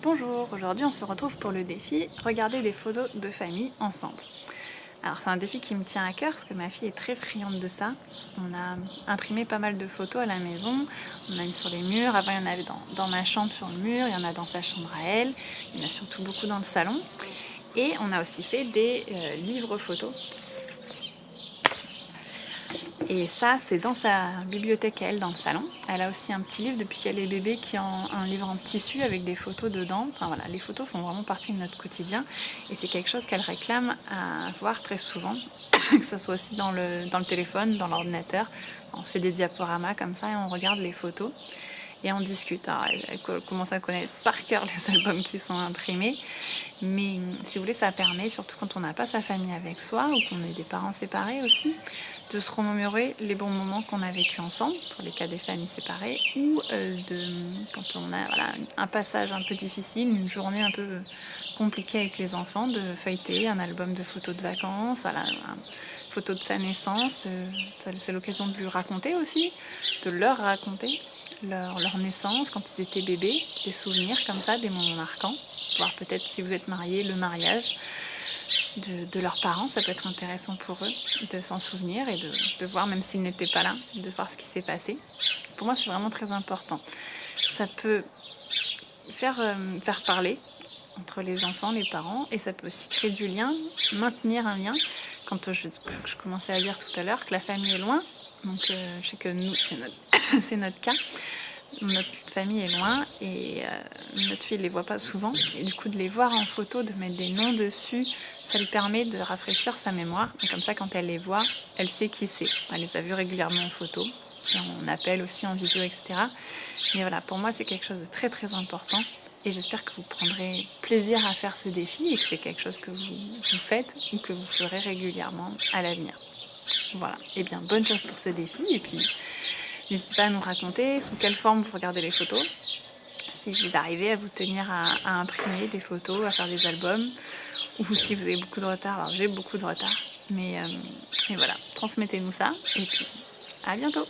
Bonjour, aujourd'hui on se retrouve pour le défi regarder des photos de famille ensemble. Alors c'est un défi qui me tient à cœur parce que ma fille est très friande de ça. On a imprimé pas mal de photos à la maison, on a mis sur les murs, avant il y en avait dans ma chambre sur le mur, il y en a dans sa chambre à elle, il y en a surtout beaucoup dans le salon. Et on a aussi fait des livres photos. Et ça, c'est dans sa bibliothèque à elle, dans le salon. Elle a aussi un petit livre depuis qu'elle est bébé, qui est un livre en tissu avec des photos dedans. Enfin voilà, les photos font vraiment partie de notre quotidien. Et c'est quelque chose qu'elle réclame à voir très souvent, que ce soit aussi dans le téléphone, dans l'ordinateur. On se fait des diaporamas comme ça et on regarde les photos. Et on discute. Alors, elle commence à connaître par cœur les albums qui sont imprimés. Mais si vous voulez, ça permet, surtout quand on n'a pas sa famille avec soi ou qu'on est des parents séparés aussi, de se remémorer les bons moments qu'on a vécu ensemble, pour les cas des familles séparées, ou quand on a un passage un peu difficile, une journée un peu compliquée avec les enfants, de feuilleter un album de photos de vacances, photos de sa naissance. C'est l'occasion de lui raconter aussi, de leur raconter leur naissance, quand ils étaient bébés, des souvenirs comme ça, des moments marquants, voire peut-être si vous êtes mariés, le mariage de leurs parents, ça peut être intéressant pour eux de s'en souvenir et de voir, même s'ils n'étaient pas là, de voir ce qui s'est passé. Pour moi, c'est vraiment très important. Ça peut faire parler entre les enfants, les parents, et ça peut aussi créer du lien, maintenir un lien. Quand je commençais à dire tout à l'heure que la famille est loin, donc je sais que nous, c'est notre cas. Notre famille est loin et notre fille ne les voit pas souvent. Et du coup, de les voir en photo, de mettre des noms dessus, ça lui permet de rafraîchir sa mémoire. Et comme ça, quand elle les voit, elle sait qui c'est. Elle les a vus régulièrement en photo. Et on appelle aussi en visio, etc. Mais voilà, pour moi, c'est quelque chose de très très important. Et j'espère que vous prendrez plaisir à faire ce défi et que c'est quelque chose que vous faites ou que vous ferez régulièrement à l'avenir. Voilà. Et bien, bonne chance pour ce défi. Et puis, n'hésitez pas à nous raconter sous quelle forme vous regardez les photos, si vous arrivez à vous tenir à imprimer des photos, à faire des albums, ou si vous avez beaucoup de retard. Alors j'ai beaucoup de retard, mais voilà, transmettez-nous ça, et puis à bientôt.